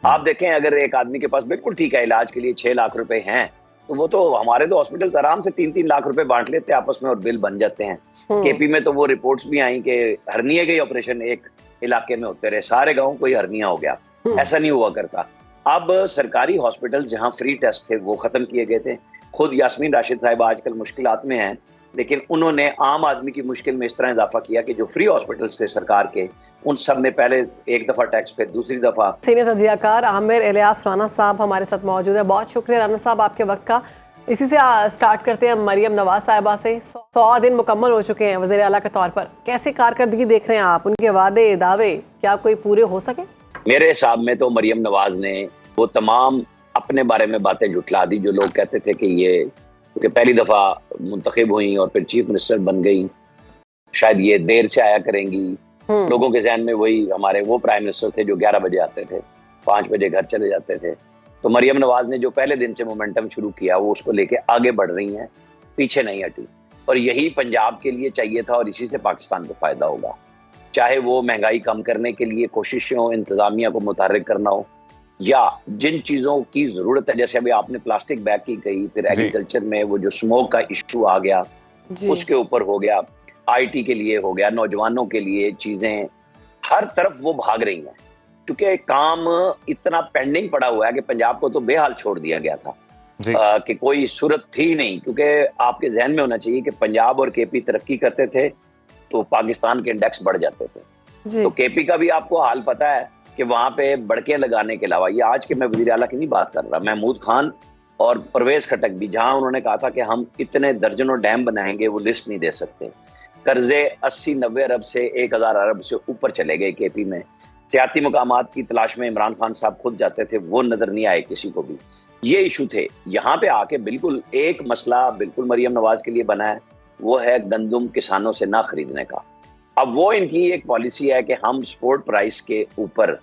آپ دیکھیں اگر ایک آدمی کے پاس بالکل ٹھیک ہے علاج کے لیے 6 لاکھ روپے ہیں تو وہ تو ہمارے تو ہاسپٹل آرام سے 3-3 لاکھ روپے بانٹ لیتے ہیں آپس میں اور بل بن جاتے ہیں. کے پی میں تو وہ رپورٹس بھی آئیں کہ ہرنیے کے آپریشن ایک علاقے میں ہوتے رہے, سارے گاؤں کوئی ہرنیا ہو گیا, ایسا نہیں ہوا کرتا. اب سرکاری ہاسپٹل جہاں فری ٹیسٹ تھے وہ ختم کیے گئے تھے. خود یاسمین راشد صاحب آج کل مشکلات میں ہیں, لیکن انہوں نے عام آدمی کی مشکل میں اس طرح اضافہ کیا کہ جو فری ہاسپٹلز تھے سرکار کے ان سب میں پہلے ایک دفعہ ٹیکس پھر دوسری دفعہ. سینئر تجزیہ کار عامر الیاس رانا صاحب ہمارے ساتھ موجود ہے. بہت شکریہ رانا صاحب آپ کے وقت کا. اسی سے سٹارٹ کرتے ہیں مریم نواز صاحبہ سے. 100 دن مکمل ہو چکے ہیں وزیر اعلیٰ کے طور پر, کیسے کارکردگی دیکھ رہے ہیں آپ؟ ان کے وعدے دعوے کیا کوئی پورے ہو سکے؟ میرے حساب میں تو مریم نواز نے وہ تمام اپنے بارے میں باتیں جھٹلا دی جو لوگ کہتے تھے کہ یہ کہ پہلی دفعہ منتخب ہوئیں اور پھر چیف منسٹر بن گئی, شاید یہ دیر سے آیا کریں گی. لوگوں کے ذہن میں وہی ہمارے وہ پرائم منسٹر تھے جو 11 بجے آتے تھے, 5 بجے گھر چلے جاتے تھے. تو مریم نواز نے جو پہلے دن سے مومنٹم شروع کیا وہ اس کو لے کے آگے بڑھ رہی ہیں, پیچھے نہیں ہٹی. اور یہی پنجاب کے لیے چاہیے تھا اور اسی سے پاکستان کو فائدہ ہوگا. چاہے وہ مہنگائی کم کرنے کے لیے کوششیں ہوں, انتظامیہ کو متحرک کرنا ہو, یا جن چیزوں کی ضرورت ہے جیسے ابھی آپ نے پلاسٹک بیگ کی کہی, پھر ایگریکلچر میں وہ جو اسموک کا ایشو آ گیا اس کے اوپر ہو گیا, آئی ٹی کے لیے ہو گیا, نوجوانوں کے لیے چیزیں, ہر طرف وہ بھاگ رہی ہیں. کیونکہ کام اتنا پینڈنگ پڑا ہوا ہے کہ پنجاب کو تو بے حال چھوڑ دیا گیا تھا کہ کوئی صورت تھی نہیں. کیونکہ آپ کے ذہن میں ہونا چاہیے کہ پنجاب اور کے پی ترقی کرتے تھے تو پاکستان کے انڈیکس بڑھ جاتے تھے. تو کے پی کا بھی آپ کو حال پتا ہے کہ وہاں پہ بڑکیں لگانے کے علاوہ, یہ آج کے میں وزیر اعلیٰ کی نہیں بات کر رہا, محمود خان اور پرویز خٹک بھی, جہاں انہوں نے کہا تھا کہ ہم اتنے درجنوں ڈیم بنائیں گے وہ لسٹ نہیں دے سکتے. قرضے 80-90 ارب سے 1000 ارب سے اوپر چلے گئے کے پی میں. سیاسی مقامات کی تلاش میں عمران خان صاحب خود جاتے تھے, وہ نظر نہیں آئے کسی کو بھی. یہ ایشو تھے. یہاں پہ آ کے بالکل ایک مسئلہ بالکل مریم نواز کے لیے بنا ہے, وہ ہے گندم کسانوں سے نہ خریدنے کا. اب وہ ان کی ایک پالیسی ہے کہ ہم سپورٹ پرائس کے اوپر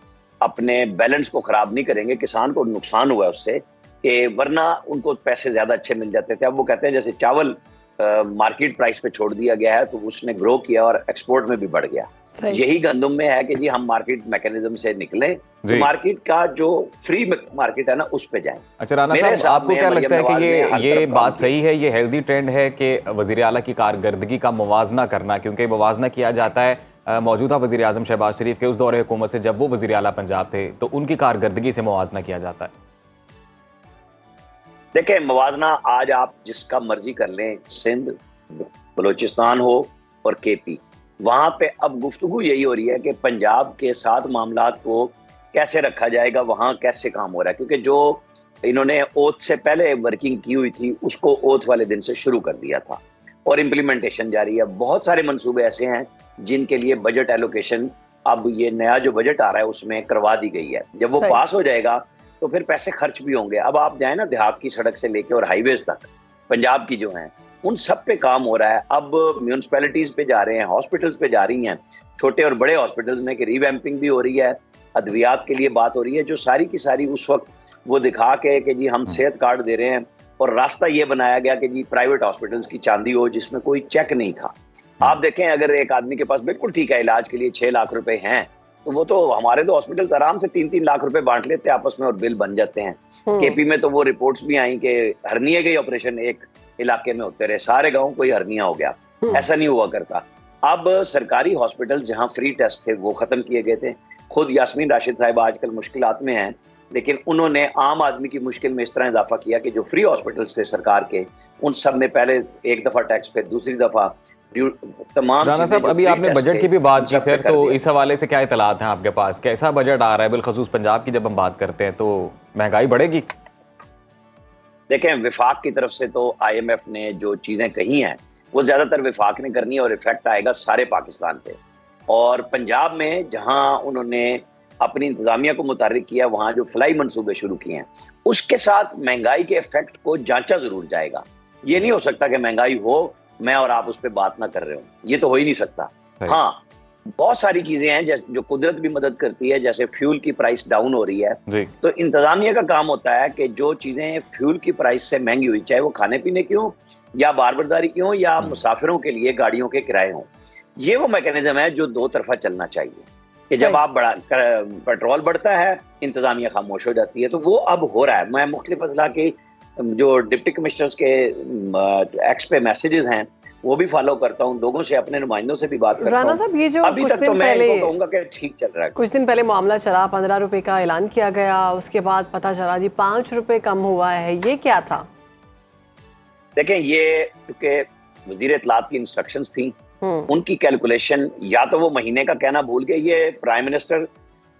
اپنے بیلنس کو خراب نہیں کریں گے. کسان کو نقصان ہوا ہے اس سے, کہ ورنہ ان کو پیسے زیادہ اچھے مل جاتے تھے. اب وہ کہتے ہیں جیسے چاول مارکیٹ پرائس پہ چھوڑ دیا گیا ہے تو اس نے گرو کیا اور ایکسپورٹ میں بھی بڑھ گیا. یہی گندم میں ہے کہ جی ہم مارکیٹ میکینزم سے نکلیں, مارکیٹ کا جو فری مارکیٹ ہے نا اس پہ جائیں. اچھا رانا صاحب, آپ کو کیا لگتا ہے کہ یہ بات صحیح ہے, یہ ہیلدی ٹرینڈ ہے کہ وزیر اعلیٰ کی کارکردگی کا موازنہ کرنا, کیونکہ موازنہ کیا جاتا ہے موجودہ وزیر اعظم شہباز شریف کے اس دور حکومت سے جب وہ وزیر اعلیٰ پنجاب تھے, تو ان کی کارکردگی سے موازنہ کیا جاتا ہے؟ دیکھیں موازنہ آج آپ جس کا مرضی کر لیں, سندھ, بلوچستان ہو اور کے پی, وہاں پہ اب گفتگو یہی ہو رہی ہے کہ پنجاب کے ساتھ معاملات کو کیسے رکھا جائے گا, وہاں کیسے کام ہو رہا ہے. کیونکہ جو انہوں نے اوتھ سے پہلے ورکنگ کی ہوئی تھی اس کو اوتھ والے دن سے شروع کر دیا تھا اور امپلیمنٹیشن جاری ہے. بہت سارے منصوبے ایسے ہیں جن کے لیے بجٹ ایلوکیشن اب یہ نیا جو بجٹ آ رہا ہے اس میں کروا دی گئی ہے. جب وہ پاس ہو جائے گا تو پھر پیسے خرچ بھی ہوں گے. اب آپ جائیں نا دیہات کی سڑک سے لے کے اور ہائی ویز تک پنجاب کی جو ہیں ان سب پہ کام ہو رہا ہے. اب میونسپیلٹیز پہ جا رہے ہیں, ہاسپٹلز پہ جا رہی ہیں, چھوٹے اور بڑے ہاسپٹلز میں, کہ ریویمپنگ بھی ہو رہی ہے, ادویات کے لیے بات ہو رہی ہے, جو ساری کی ساری اس وقت وہ دکھا کے کہ جی ہم صحت کارڈ دے رہے ہیں, اور راستہ یہ بنایا گیا کہ جی پرائیویٹ ہاسپٹلز کی چاندی ہو جس میں کوئی چیک نہیں تھا. آپ دیکھیں اگر ایک آدمی کے پاس بالکل ٹھیک ہے علاج کے لیے 6 لاکھ روپے ہیں تو وہ تو ہمارے تو ہاسپٹل آرام سے 3-3 لاکھ روپے بانٹ لیتے ہیں آپس میں اور بل بن جاتے ہیں. کے پی میں تو وہ رپورٹس بھی آئیں کہ ہرنیے کے آپریشن ایک علاقے میں ہوتے رہے, سارے گاؤں کوئی ہرنیا ہو گیا, ایسا نہیں ہوا کرتا. اب سرکاری ہاسپٹل جہاں فری ٹیسٹ تھے وہ ختم کیے گئے تھے. خود یاسمین راشد صاحب آج کل مشکلات میں ہیں, لیکن انہوں نے عام آدمی کی مشکل میں اس طرح اضافہ کیا کہ جو فری ہاسپٹلز تھے سرکار کے ان سب میں پہلے ایک دفعہ ٹیکس پھر دوسری دفعہ تمام. رانا صاحب ابھی آپ نے بجٹ کی بھی بات کی سر, تو اس حوالے سے کیا اطلاعات ہیں آپ کے پاس؟ کیسا بجٹ آ رہا ہے بالخصوص پنجاب کی جب ہم بات کرتے ہیں تو مہنگائی بڑھے گی؟ دیکھیں وفاق کی طرف سے تو آئی ایم ایف نے جو چیزیں کہی ہیں وہ زیادہ تر وفاق نے کرنی ہے اور افیکٹ آئے گا سارے پاکستان پہ. اور پنجاب میں جہاں انہوں نے اپنی انتظامیہ کو متحرک کیا, وہاں جو فلائی منصوبے شروع کیے ہیں اس کے ساتھ مہنگائی کے افیکٹ کو جانچا ضرور جائے گا. یہ نہیں ہو سکتا کہ مہنگائی ہو میں اور آپ اس پہ بات نہ کر رہے ہوں, یہ تو ہو ہی نہیں سکتا. ہاں بہت ساری چیزیں ہیں جو قدرت بھی مدد کرتی ہے, جیسے فیول کی پرائس ڈاؤن ہو رہی ہے تو انتظامیہ کا کام ہوتا ہے کہ جو چیزیں فیول کی پرائس سے مہنگی ہوئی, چاہے وہ کھانے پینے کی ہوں یا بار برداری کی ہوں یا مسافروں کے لیے گاڑیوں کے کرائے ہوں, یہ وہ میکینزم ہے جو دو طرفہ چلنا چاہیے. کہ جب آپ پیٹرول بڑھتا ہے انتظامیہ خاموش ہو جاتی ہے. تو وہ اب ہو رہا ہے. میں مختلف اضلاع کے جو ڈپٹی کمشنرز کے ایکس پہ میسیجز ہیں وہ بھی فالو کرتا ہوں, لوگوں سے, اپنے نمائندوں سے بھی بات کرتا رانا ہوں. صاحب یہ جو ابھی کچھ تک تو دن میں پہلے کہوں گا کہ ٹھیک چل رہا ہے. کچھ دن پہلے معاملہ چلا, 15 روپے کا اعلان کیا گیا, اس کے بعد پتہ چلا جی 5 روپے کم ہوا ہے, یہ کیا تھا؟ دیکھیں یہ کیونکہ وزیر اطلاعات کی انسٹرکشنز تھیں, ان کی کیلکولیشن یا تو وہ مہینے کا کہنا بھول گئے. یہ پرائم منسٹر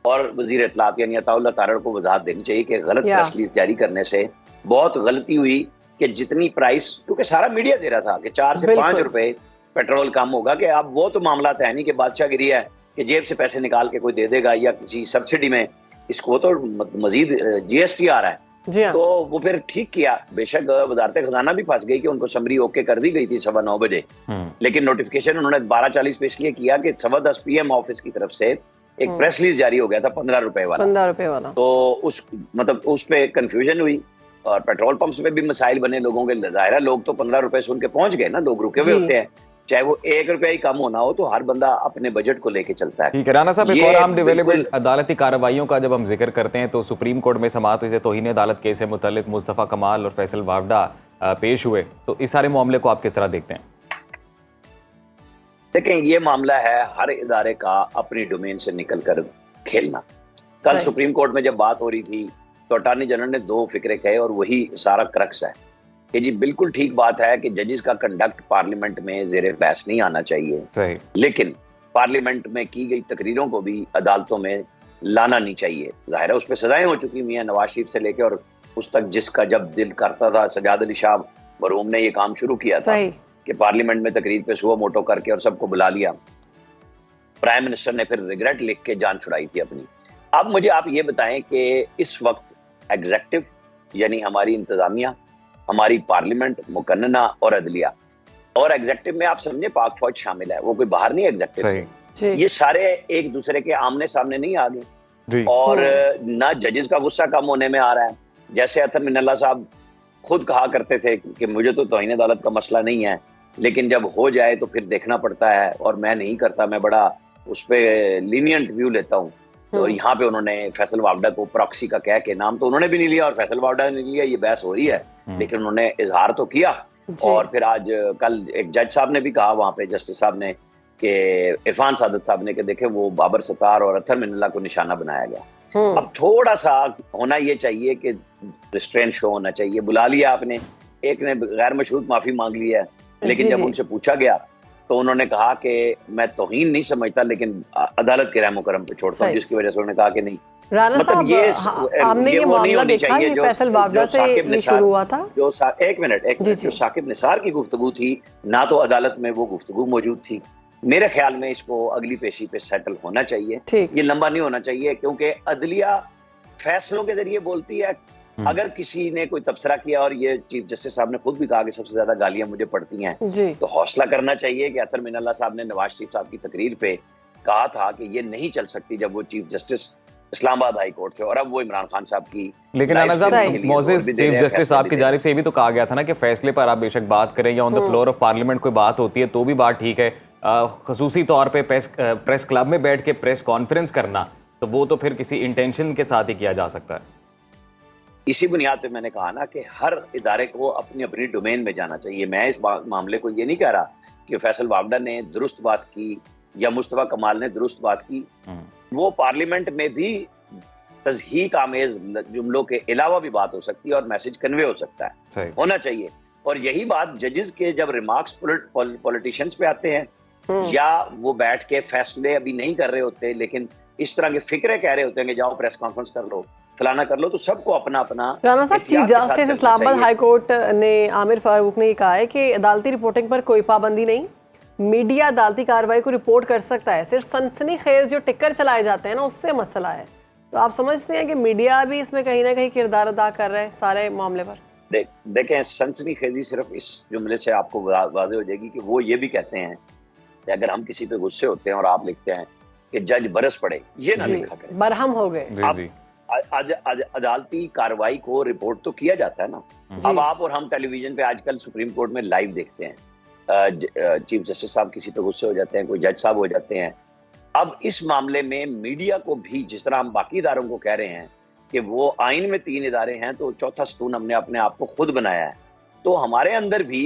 اور وزیر اطلاعات یعنی عطا اللہ تارڑ کو وضاحت دینی چاہیے کہ غلط پریس ریلیز جاری کرنے سے بہت غلطی ہوئی کہ جتنی پرائس, کیونکہ سارا میڈیا دے رہا تھا کہ 4 سے 5 روپے پیٹرول کم ہوگا, کہ اب وہ تو معاملات ہے نہیں کہ بادشاہ گری ہے کہ جیب سے پیسے نکال کے کوئی دے دے گا یا کسی سبسڈی میں اس کو, تو مزید جی ایس ٹی آ رہا ہے. تو وہ پھر ٹھیک کیا. بے شک وزارت خزانہ بھی پھنس گئی کہ ان کو سمری اوکے کر دی گئی تھی 9:15 بجے, لیکن نوٹیفیکیشن انہوں نے 12:40 پہ اس لیے کیا کہ 10:15 PM آفس کی طرف سے ایک پریس ریلیز جاری ہو گیا تھا 15 روپے والا. تو اس پہ کنفیوژن ہوئی اور پیٹرول پمپس پہ بھی مسائل بنے لوگوں کے. ظاہر ہے لوگ تو 15 روپے سن کے پہنچ گئے نا, لوگ رکے ہوئے ہوتے ہیں, چاہے وہ 1 روپیہ ہی کم ہونا ہو, تو ہر بندہ اپنے بجٹ کو لے کے چلتا ہے. ٹھیک ہے رانا صاحب, ایک اور عام ڈیویلپمنٹ عدالتی کارروائیوں کا جب ہم ذکر کرتے ہیں تو سپریم کورٹ میں سماعت ہوئی, توہین عدالت کیس سے متعلق مصطفیٰ کمال اور فیصل وافڈا پیش ہوئے, تو اس سارے معاملے کو آپ کس طرح دیکھتے ہیں؟ دیکھیں یہ معاملہ ہے ہر ادارے کا اپنی ڈومین سے نکل کر کھیلنا. کل سپریم کورٹ میں جب بات ہو رہی تھی تو اٹارنی جنرل نے 2 فکرے کہے اور وہی سارا کرکس ہے کہ جی بالکل ٹھیک بات ہے کہ ججز کا کنڈکٹ پارلیمنٹ میں زیر بحث نہیں آنا چاہیے, لیکن پارلیمنٹ میں کی گئی تقریروں کو بھی عدالتوں میں لانا نہیں چاہیے. ظاہر ہے اس پہ سزائیں ہو چکی ہوئی ہیں, نواز شریف سے لے کے اور اس تک جس کا جب دل کرتا تھا. سجاد علی شاہ مرحوم نے یہ کام شروع کیا تھا کہ پارلیمنٹ میں تقریر پہ سو موٹو کر کے اور سب کو بلا لیا. پرائم منسٹر نے پھر ریگریٹ لکھ کے جان چھڑائی تھی اپنی. اب مجھے آپ یہ بتائیں کہ اس وقت ایگزیکٹو یعنی ہماری انتظامیہ, ہماری پارلیمنٹ, مقننہ اور عدلیہ, اور ایگزیکٹو میں آپ سمجھے پاک فوج شامل ہے, وہ کوئی باہر نہیں ایگزیکٹو سے, یہ سارے ایک دوسرے کے آمنے سامنے نہیں آ گئے. اور نہ ججز کا غصہ کم ہونے میں آ رہا ہے. جیسے اطہر من اللہ صاحب خود کہا کرتے تھے کہ مجھے تو توہین عدالت کا مسئلہ نہیں ہے, لیکن جب ہو جائے تو پھر دیکھنا پڑتا ہے, اور میں نہیں کرتا, میں بڑا اس پہ لینینٹ ویو لیتا ہوں. اور یہاں پہ انہوں نے فیصل وافڈا کو پراکسی کا کہہ کے, نام تو انہوں نے بھی نہیں لیا اور فیصل وافڈا نے نہیں لیا, یہ بحث ہو رہی ہے, لیکن انہوں نے اظہار تو کیا. اور پھر آج کل ایک جج صاحب نے بھی کہا وہاں پہ, جسٹس صاحب نے, کہ عرفان سعادت صاحب نے, کہ دیکھیں وہ بابر ستار اور اطہر من اللہ کو نشانہ بنایا گیا. اب تھوڑا سا ہونا یہ چاہیے کہ ریسٹرین شو ہونا چاہیے. بلا لیا آپ نے, ایک نے غیر مشروط معافی مانگ لی ہے, لیکن جب ان سے پوچھا گیا تو انہوں نے کہا کہ میں توہین نہیں سمجھتا, لیکن عدالت کے رحم و کرم پہ چھوڑتا ہوں, جس کی وجہ سے انہوں نے کہا کہ نہیں. رانا صاحب ہم نے یہ معاملہ دیکھا, یہ فیصل وافڈا سے یہ شروع ہوا تھا. ایک منٹ, جو ثاقب نثار کی گفتگو تھی, نہ تو عدالت میں وہ گفتگو موجود تھی. میرے خیال میں اس کو اگلی پیشی پہ سیٹل ہونا چاہیے, یہ لمبا نہیں ہونا چاہیے, کیونکہ عدلیہ فیصلوں کے ذریعے بولتی ہے. اگر کسی نے کوئی تبصرہ کیا, اور یہ چیف جسٹس صاحب نے خود بھی کہا کہ سب سے زیادہ گالیاں مجھے پڑتی ہیں, تو حوصلہ کرنا چاہیے کہ اطہر من اللہ صاحب نے نواز شریف صاحب کی تقریر پہ کہا تھا کہ یہ نہیں چل سکتی جب وہ چیف جسٹس اسلام آباد ہائی کورٹ سے, اور اب وہ عمران خان صاحب کی. لیکن رانا صاحب معزز چیف جسٹس صاحب کی جانب سے یہ بھی تو کہا گیا تھا نا کہ فیصلے پر آپ بے شک بات کریں, یا آن دا فلور آف پارلیمنٹ کوئی بات ہوتی ہے تو بھی بات ٹھیک ہے, خصوصی طور پہ پریس کلب میں بیٹھ کے پریس کانفرنس کرنا تو وہ تو پھر کسی انٹینشن کے ساتھ ہی کیا جا سکتا ہے. اسی بنیاد پہ میں نے کہا نا کہ ہر ادارے کو اپنی اپنی ڈومین میں جانا چاہیے. میں اس معاملے کو یہ نہیں کہہ رہا کہ فیصل وافڈا نے درست بات کی یا مصطفیٰ کمال نے درست بات کی. وہ پارلیمنٹ میں بھی تضحیق آمیز جملوں کے علاوہ بھی بات ہو سکتی ہے اور میسج کنوے ہو سکتا ہے, ہونا چاہیے. اور یہی بات ججز کے جب ریمارکس پولیٹیشینز پہ آتے ہیں, یا وہ بیٹھ کے فیصلے ابھی نہیں کر رہے ہوتے لیکن اس طرح کے فکرے کہہ رہے ہوتے ہیں کہ جاؤ پریس کانفرنس کر لو, فلانا کر لو, تو سب کو اپنا اپنا. رانا صاحب چیف جسٹس اسلام آباد ہائی کورٹ نے عامر فاروق نے یہ کہا ہے کہ عدالتی رپورٹنگ پر کوئی پابندی نہیں, میڈیا عدالتی کارروائی کو رپورٹ کر سکتا ہے, صرف سنسنی خیز جو ٹکر چلائے جاتے ہیں نا اس سے مسئلہ ہے. تو آپ سمجھتے ہیں کہ میڈیا بھی اس میں کہیں نہ کہیں کردار ادا کر رہا ہے سارے معاملے پر؟ دیکھیں سنسنی خیزی صرف اس جملے سے آپ کو واضح ہو جائے گی کہ وہ یہ بھی کہتے ہیں کہ اگر ہم کسی پہ غصے ہوتے ہیں اور آپ لکھتے ہیں کہ جج برس پڑے, یہ نہ لکھا کریں, برہم ہو گئے. عدالتی کارروائی کو رپورٹ تو کیا جاتا ہے نا. اب آپ اور ہم ٹیلی ویژن پہ آج کل سپریم کورٹ میں لائیو دیکھتے ہیں, چیف جسٹس صاحب کسی پہ غصے ہو جاتے ہیں, کوئی جج صاحب ہو جاتے ہیں, اب اس معاملے میں میڈیا کو بھی جس طرح ہم باقی اداروں کو کہہ رہے ہیں کہ وہ آئین میں 3 ادارے ہیں تو چوتھا ستون ہم نے اپنے آپ کو خود بنایا ہے، تو ہمارے اندر بھی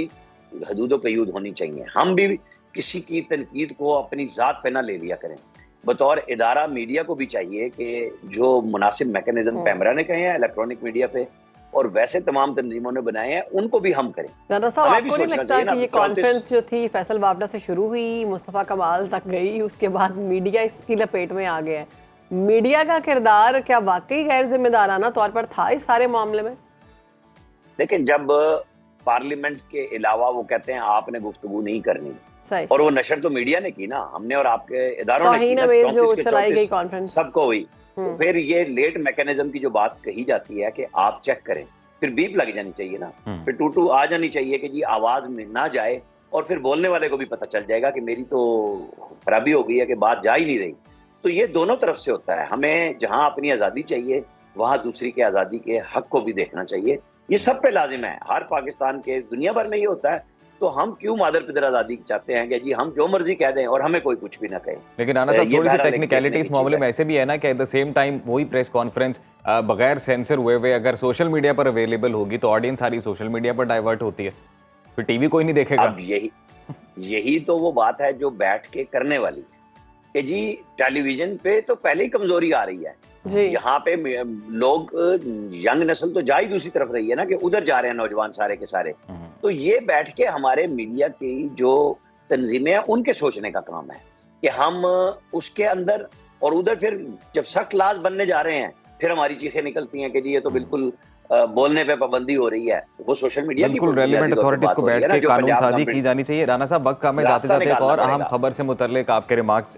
حدود و قیود ہونی چاہیے. ہم بھی کسی کی تنقید کو اپنی ذات پہ نہ لے لیا کریں. بطور ادارہ میڈیا کو بھی چاہیے کہ جو مناسب میکانزم پیمرا نے کہے ہیں الیکٹرانک میڈیا پہ اور ویسے تمام تنظیموں نے بنائے ہیں ان کو بھی ہم کریں. رانا صاحب ہمیں آپ بھی کو نہیں سوچنا لگتا چاہیے نا، کہ یہ 34 کانفرنس جو تھی فیصل وابڈا سے شروع ہوئی، مصطفیٰ کمال تک گئی، اس کے بعد میڈیا اس کی لپیٹ میں آ گیا ہے، میڈیا کا کردار کیا واقعی غیر ذمہ دارانہ طور پر تھا اس سارے معاملے میں؟ لیکن جب پارلیمنٹ کے علاوہ وہ کہتے ہیں آپ نے گفتگو نہیں کرنی، صحیح، اور وہ نشر تو میڈیا نے کی نا، ہم نے اور آپ کے اداروں نے کی توہین نا، امیز جو 34 کے چلائی گئی 34 کانفرنس، سب کو ہوئی. تو پھر یہ لیٹ میکانزم کی جو بات کہی جاتی ہے کہ آپ چیک کریں، پھر بیپ لگ جانی چاہیے نا، پھر ٹو آ جانی چاہیے کہ جی آواز میں نہ جائے، اور پھر بولنے والے کو بھی پتہ چل جائے گا کہ میری تو خرابی ہو گئی ہے کہ بات جا ہی نہیں رہی. تو یہ دونوں طرف سے ہوتا ہے. ہمیں جہاں اپنی آزادی چاہیے وہاں دوسری کے آزادی کے حق کو بھی دیکھنا چاہیے. یہ سب پہ لازم ہے، ہر پاکستان کے، دنیا بھر میں یہ ہوتا ہے. تو ہم کیوں مادر پدر آزادی چاہتے ہیں کہ جی ہم جو مرضی کہہ دیں اور ہمیں کوئی کچھ بھی نہ کہے. لیکن رانا صاحب یہ تھوڑی سی بہرحال ایک ٹیکنیکلٹی دیکھنے اس کی معاملے چیز میں ایسے بھی ہے نا کہ ایٹ دا سیم ٹائم وہی پریس کانفرنس بغیر سینسر ہوئے اگر سوشل میڈیا پر اویلیبل ہوگی تو آڈینس ساری سوشل میڈیا پر ڈائیورٹ ہوتی ہے، پھر ٹی وی کوئی نہیں دیکھے گا. اب یہی تو وہ بات ہے جو بیٹھ کے کرنے والی کہ جی ٹیلی ویژن پہ تو پہلے ہی کمزوری آ رہی ہے. جی یہاں پہ لوگ ینگ نسل تو جا ہی دوسری طرف رہی ہے نا کہ ادھر جا رہے ہیں نوجوان سارے کے سارے. تو یہ بیٹھ کے ہمارے میڈیا کی جو تنظیمیں ہیں ان کے سوچنے کا کام ہے کہ ہم اس کے اندر اور ادھر پھر جب سخت لاز بننے جا رہے ہیں پھر ہماری چیخیں نکلتی ہیں کہ جی یہ تو بالکل بولنے پہ پابندی ہو رہی ہے. وہ سوشل میڈیا کی بالکل ریلیونٹ اتھارٹیز کو بیٹھ کے قانون سازی کی جانی چاہیے. رانا صاحب وقت کم ہے، جاتے جاتے ایک اور اہم خبر سے متعلق آپ کے ریمارکس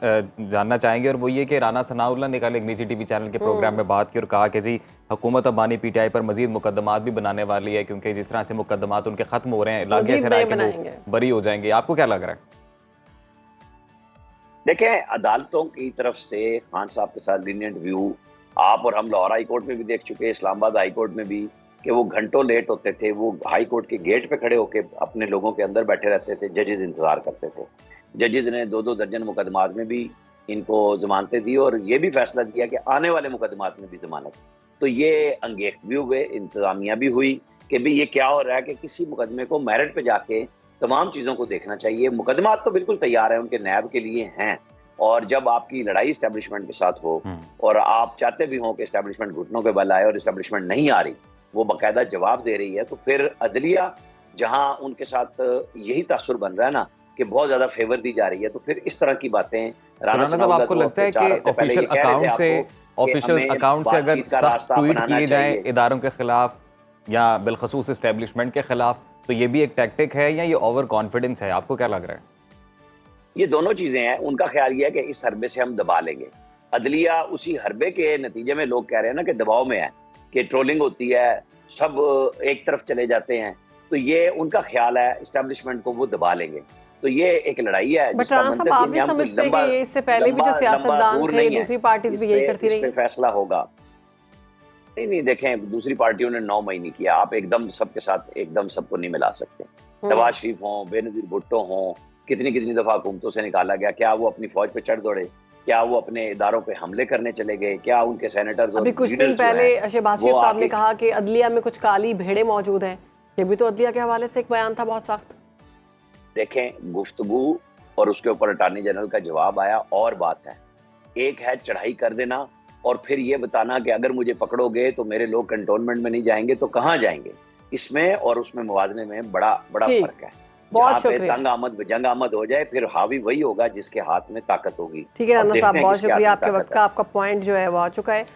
جاننا چاہیں گے، اور وہ یہ کہ رانا ثناء اللہ نے کل ایک نجی ٹی وی چینل کے پروگرام میں بات کی اور کہا کہ جی حکومت اب بانی پی ٹی آئی پر مزید مقدمات بھی بنانے والی ہے، کیونکہ جس طرح سے مقدمات ان کے ختم ہو رہے ہیں لاگے سے رائے کہ وہ بری ہو جائیں گے. آپ کو کیا لگ رہا ہے؟ دیکھیں عدالتوں کی طرف سے خان صاحب کے ساتھ لینینٹ ویو آپ اور ہم لاہور ہائی کورٹ میں بھی دیکھ چکے، اسلام آباد ہائی کورٹ میں بھی، کہ وہ گھنٹوں لیٹ ہوتے تھے، وہ ہائی کورٹ کے گیٹ پہ کھڑے ہو کے اپنے لوگوں کے اندر بیٹھے رہتے تھے، ججز انتظار کرتے تھے. ججز نے 2 درجن مقدمات میں بھی ان کو ضمانتیں دی اور یہ بھی فیصلہ دیا کہ آنے والے مقدمات میں بھی ضمانت. تو یہ انگیخت بھی ہوئے، انتظامیہ بھی ہوئی کہ بھی یہ کیا ہو رہا ہے کہ کسی مقدمے کو میرٹ پہ جا کے تمام چیزوں کو دیکھنا چاہیے. مقدمات تو بالکل تیار ہیں، ان کے نیب کے لیے ہیں، اور جب آپ کی لڑائی اسٹیبلشمنٹ کے ساتھ ہو اور آپ چاہتے بھی ہوں کہ اسٹیبلشمنٹ گھٹنوں کے بل آئے اور اسٹیبلشمنٹ نہیں آ رہی، وہ باقاعدہ جواب دے رہی ہے، تو پھر عدلیہ جہاں ان کے ساتھ یہی تاثر بن رہا ہے نا کہ بہت زیادہ فیور دی جا رہی ہے، تو پھر اس طرح کی باتیں رانا صاحب آپ کو لگتا ہے کہ آفیشیل اکاؤنٹ سے اگر سخت ٹویٹ کیے جائیں اداروں کے خلاف یا بالخصوص اسٹیبلشمنٹ کے خلاف تو یہ بھی ایک ٹیکٹک ہے یا یہ اوور کانفیڈنس ہے؟ آپ کو کیا لگ رہا ہے؟ یہ دونوں چیزیں ہیں. ان کا خیال یہ ہے کہ اس حربے سے ہم دبا لیں گے. عدلیہ اسی حربے کے نتیجے میں لوگ کہہ رہے ہیں نا کہ دباؤ میں ہے، کہ ٹرولنگ ہوتی ہے، سب ایک طرف چلے جاتے ہیں، تو یہ ان کا خیال ہے اسٹیبلشمنٹ کو وہ دبا لیں گے. تو یہ ایک لڑائی ہے بٹ رانا صاحب آپ نہیں سمجھتے کہ یہ اس سے پہلے بھی جو سیاستدان تھے دوسری پارٹیز بھی یہی کرتی رہی؟ فیصلہ ہوگا نہیں دیکھیں دوسری پارٹیوں نے 9 مئی نہیں کیا. آپ ایک دم سب کے ساتھ ایک دم سب کو نہیں ملا سکتے. نواز شریف ہوں، بے نظیر بھٹو ہوں، کتنی دفعہ حکومتوں سے نکالا گیا. کیا وہ اپنی فوج پہ چڑھ دوڑے؟ کیا وہ اپنے اداروں پہ حملے کرنے چلے گئے؟ کیا ان کے سینیٹرز ابھی کچھ دن پہلے شہباز شریف صاحب نے کہا کہ عدلیہ میں کچھ کالی بھیڑیں موجود ہیں، یہ بھی تو عدلیہ کے حوالے سے ایک بیان تھا بہت سخت. دیکھیں گفتگو اور اس کے اوپر اٹارنی جنرل کا جواب آیا اور بات ہے. ایک ہے چڑھائی کر دینا اور پھر یہ بتانا کہ اگر مجھے پکڑو گے تو میرے لوگ کنٹونمنٹ میں نہیں جائیں گے تو کہاں جائیں گے. اس میں اور اس میں موازنے میں بڑا فرق ہے. بہت جہاں پہ تنگ آمد جنگ آمد ہو جائے پھر حاوی وہی ہوگا جس کے ہاتھ میں طاقت ہوگی. ٹھیک ہے رانا صاحب بہت شکریہ، آپ کے وقت کا آپ کا پوائنٹ جو ہے وہ آ چکا ہے.